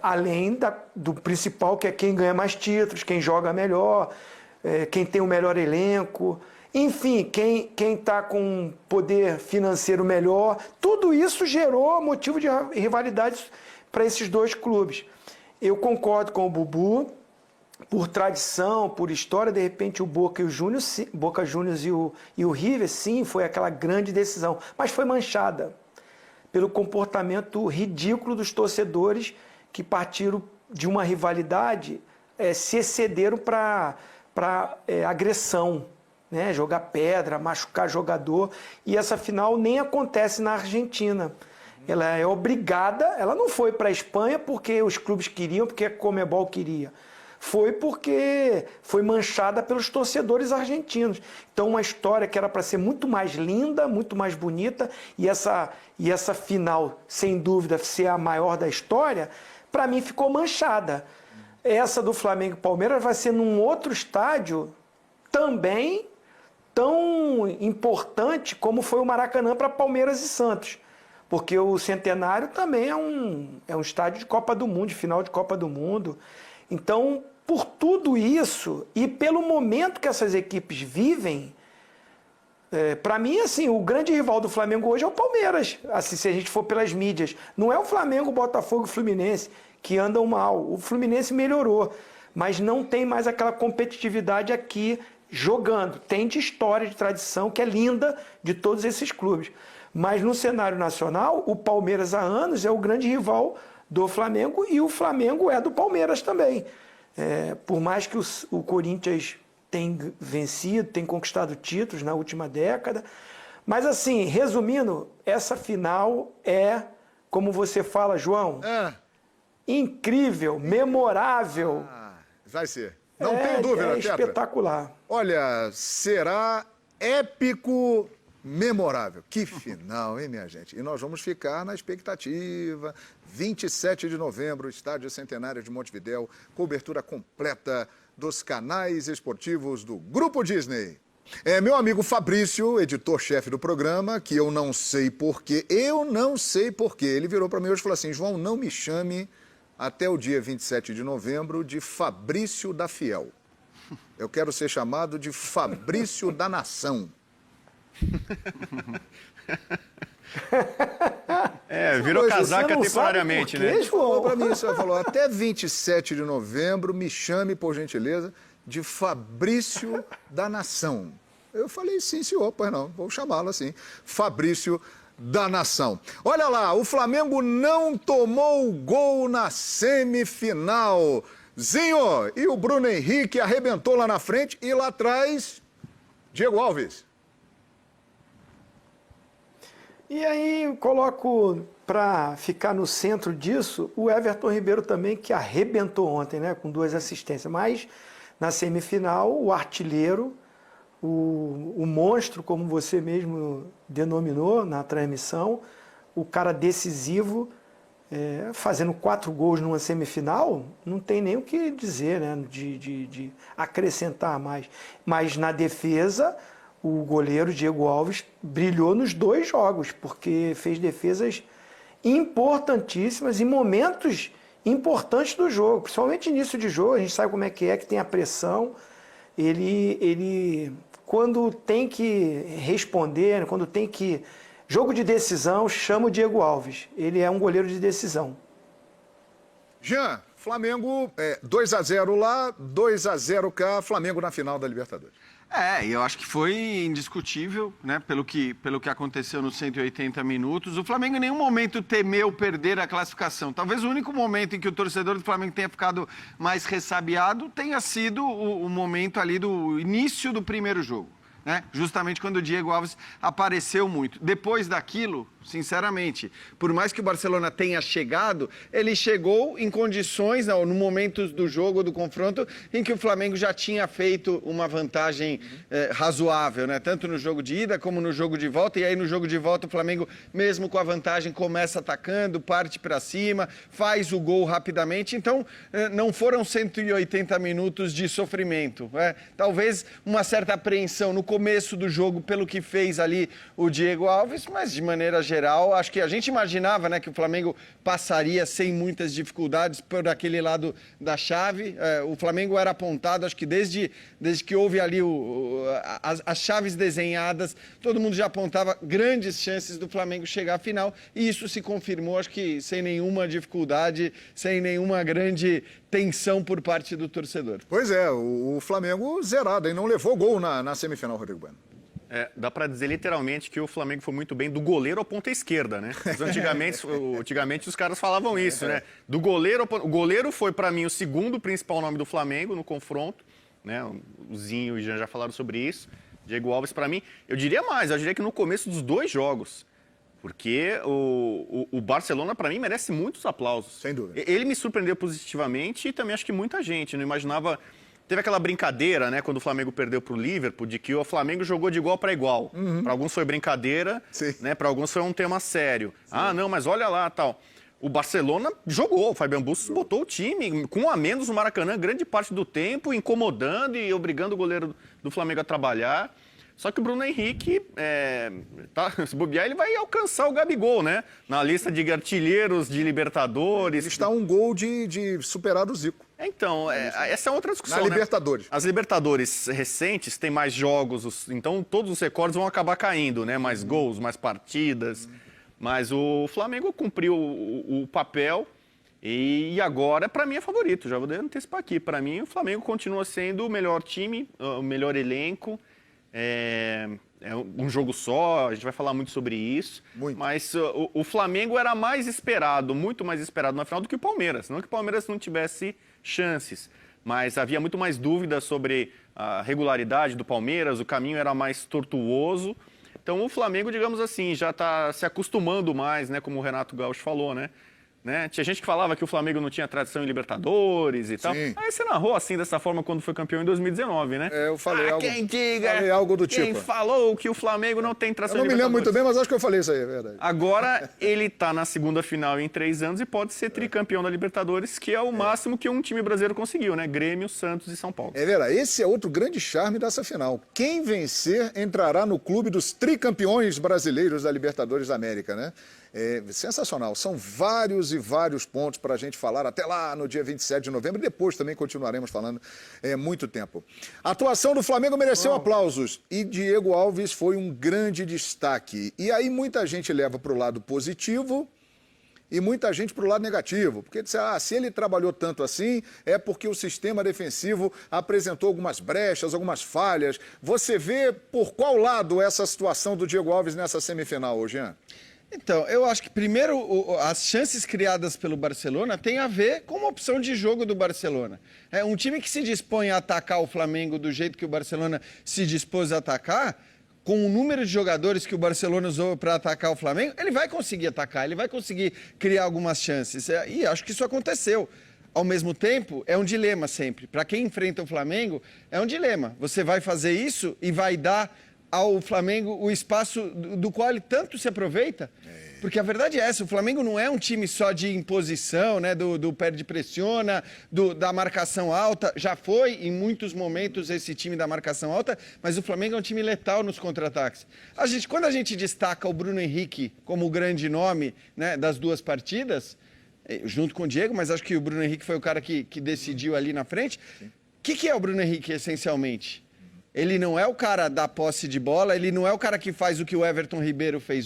além do principal, que é quem ganha mais títulos, quem joga melhor, quem tem o melhor elenco, enfim, quem está com poder financeiro melhor. Tudo isso gerou motivo de rivalidade para esses dois clubes. Eu concordo com o Bubu, por tradição, por história, de repente o Boca Juniors e o River, sim, foi aquela grande decisão, mas foi manchada pelo comportamento ridículo dos torcedores que partiram de uma rivalidade, se excederam para agressão, né? Jogar pedra, machucar jogador, e essa final nem acontece na Argentina. Ela é obrigada, ela não foi para a Espanha porque os clubes queriam, porque a Conmebol queria. Foi porque foi manchada pelos torcedores argentinos. Então, uma história que era para ser muito mais linda, muito mais bonita, e essa final, sem dúvida, ser a maior da história, para mim ficou manchada. Essa do Flamengo e Palmeiras vai ser num outro estádio também tão importante como foi o Maracanã para Palmeiras e Santos. Porque o Centenário também é um estádio de Copa do Mundo, de final de Copa do Mundo. Então, por tudo isso e pelo momento que essas equipes vivem, para mim, assim, o grande rival do Flamengo hoje é o Palmeiras, assim, se a gente for pelas mídias. Não é o Flamengo, o Botafogo e o Fluminense que andam mal. O Fluminense melhorou, mas não tem mais aquela competitividade aqui jogando. Tem de história, de tradição, que é linda de todos esses clubes. Mas no cenário nacional, o Palmeiras há anos é o grande rival do Flamengo e o Flamengo é do Palmeiras também. Por mais que o Corinthians tenha vencido, tenha conquistado títulos na última década. Mas assim, resumindo, essa final é, como você fala, João, incrível, memorável. Vai ser. Não tenho dúvida, Tetra. Espetacular. Olha, será épico, memorável. Que final, hein, minha gente? E nós vamos ficar na expectativa. 27 de novembro, Estádio Centenário de Montevidéu, cobertura completa dos canais esportivos do Grupo Disney. Meu amigo Fabrício, editor-chefe do programa, que eu não sei porquê, ele virou para mim hoje e falou assim: João, não me chame até o dia 27 de novembro de Fabrício da Fiel. Eu quero ser chamado de Fabrício da Nação. Virou casaca temporariamente, né? Falou pra mim, você falou, até 27 de novembro, me chame, por gentileza, de Fabrício da Nação. Eu falei, sim, senhor, pois não, vou chamá-lo assim, Fabrício da Nação. Olha lá, o Flamengo não tomou gol na semifinal. Zinho, e o Bruno Henrique arrebentou lá na frente e lá atrás, Diego Alves. E aí eu coloco, para ficar no centro disso, o Everton Ribeiro também, que arrebentou ontem, né, com 2 assistências. Mas na semifinal, o artilheiro, o monstro, como você mesmo denominou na transmissão, o cara decisivo, fazendo 4 gols numa semifinal, não tem nem o que dizer, né, de acrescentar mais. Mas na defesa, o goleiro Diego Alves brilhou nos 2 jogos, porque fez defesas importantíssimas em momentos importantes do jogo, principalmente início de jogo. A gente sabe como é que tem a pressão. Ele quando tem que responder, quando tem que... Jogo de decisão, chama o Diego Alves. Ele é um goleiro de decisão. Jean, Flamengo 2-0 lá, 2-0 cá, Flamengo na final da Libertadores. Eu acho que foi indiscutível, né, pelo que aconteceu nos 180 minutos. O Flamengo em nenhum momento temeu perder a classificação. Talvez o único momento em que o torcedor do Flamengo tenha ficado mais ressabiado tenha sido o momento ali do início do primeiro jogo, né? Justamente quando o Diego Alves apareceu muito. Depois daquilo, sinceramente, por mais que o Barcelona tenha chegado, ele chegou em condições, no momento do jogo, do confronto, em que o Flamengo já tinha feito uma vantagem razoável, né? Tanto no jogo de ida como no jogo de volta. E aí no jogo de volta o Flamengo, mesmo com a vantagem, começa atacando, parte para cima, faz o gol rapidamente. Então, não foram 180 minutos de sofrimento, né? Talvez uma certa apreensão no começo do jogo pelo que fez ali o Diego Alves, mas de maneira geral, acho que a gente imaginava, né, que o Flamengo passaria sem muitas dificuldades por aquele lado da chave. O Flamengo era apontado, acho que desde que houve ali as chaves desenhadas, todo mundo já apontava grandes chances do Flamengo chegar à final, e isso se confirmou, acho que sem nenhuma dificuldade, sem nenhuma grande tensão por parte do torcedor. Pois é, o Flamengo zerado, e não levou gol na semifinal, Rodrigo Bueno. Dá para dizer literalmente que o Flamengo foi muito bem do goleiro à ponta esquerda, né? Antigamente os caras falavam isso, né? Do goleiro, o goleiro foi para mim o segundo principal nome do Flamengo no confronto, né? O Zinho e o Jean já falaram sobre isso. Diego Alves para mim, eu diria mais, eu diria que no começo dos 2 jogos, porque o Barcelona para mim merece muitos aplausos. Sem dúvida. Ele me surpreendeu positivamente e também acho que muita gente não imaginava. Teve aquela brincadeira, né, quando o Flamengo perdeu para o Liverpool, de que o Flamengo jogou de igual para igual. Para alguns foi brincadeira, né, para alguns foi um tema sério. Sim. Ah, não, mas olha lá, tal. O Barcelona jogou, o Fabian Bustos botou o time com 1 a menos no Maracanã grande parte do tempo, incomodando e obrigando o goleiro do Flamengo a trabalhar. Só que o Bruno Henrique, se bobear, ele vai alcançar o Gabigol, né? Na lista de artilheiros de Libertadores. Ele está a 1 gol de superar o Zico. Então, essa é outra discussão, Na né? Libertadores. As Libertadores recentes têm mais jogos, então todos os recordes vão acabar caindo, né? Mais gols, mais partidas. Mas o Flamengo cumpriu o papel e agora, para mim, é favorito. Já vou antecipar aqui. Para mim, o Flamengo continua sendo o melhor time, o melhor elenco. É um jogo só, a gente vai falar muito sobre isso. Muito. Mas o Flamengo era mais esperado, muito mais esperado na final do que o Palmeiras. Não que o Palmeiras não tivesse chances, mas havia muito mais dúvidas sobre a regularidade do Palmeiras, o caminho era mais tortuoso. Então o Flamengo, digamos assim, já está se acostumando mais, né, como o Renato Gaúcho falou, né? Tinha gente que falava que o Flamengo não tinha tradição em Libertadores e tal. Aí você narrou assim, dessa forma, quando foi campeão em 2019, né? Eu falei algo. Quem diga, falei algo do quem tipo. falou que o Flamengo não tem tradição em Eu não me lembro Libertadores. muito bem, mas acho que eu falei isso aí, é verdade. Agora, ele está na segunda final em 3 anos e pode ser tricampeão da Libertadores, que é o máximo que um time brasileiro conseguiu, né? Grêmio, Santos e São Paulo. É verdade, esse é outro grande charme dessa final. Quem vencer entrará no clube dos tricampeões brasileiros da Libertadores da América, né? É sensacional. São vários e vários pontos para a gente falar até lá no dia 27 de novembro. E depois também continuaremos falando muito tempo. A atuação do Flamengo mereceu aplausos e Diego Alves foi um grande destaque. E aí muita gente leva para o lado positivo e muita gente para o lado negativo. Porque se ele trabalhou tanto assim, é porque o sistema defensivo apresentou algumas brechas, algumas falhas. Você vê por qual lado essa situação do Diego Alves nessa semifinal, Jean? Então, eu acho que primeiro as chances criadas pelo Barcelona têm a ver com uma opção de jogo do Barcelona. É um time que se dispõe a atacar o Flamengo do jeito que o Barcelona se dispôs a atacar, com o número de jogadores que o Barcelona usou para atacar o Flamengo, ele vai conseguir atacar, ele vai conseguir criar algumas chances. E acho que isso aconteceu. Ao mesmo tempo, é um dilema sempre. Para quem enfrenta o Flamengo, é um dilema. Você vai fazer isso e vai dar ao Flamengo o espaço do qual ele tanto se aproveita, porque a verdade é essa, o Flamengo não é um time só de imposição, né, do perde-pressiona, da marcação alta, já foi em muitos momentos esse time da marcação alta, mas o Flamengo é um time letal nos contra-ataques. Quando a gente destaca o Bruno Henrique como o grande nome, né, das 2 partidas, junto com o Diego, mas acho que o Bruno Henrique foi o cara que decidiu ali na frente. O que é o Bruno Henrique, essencialmente? Ele não é o cara da posse de bola, ele não é o cara que faz o que o Everton Ribeiro fez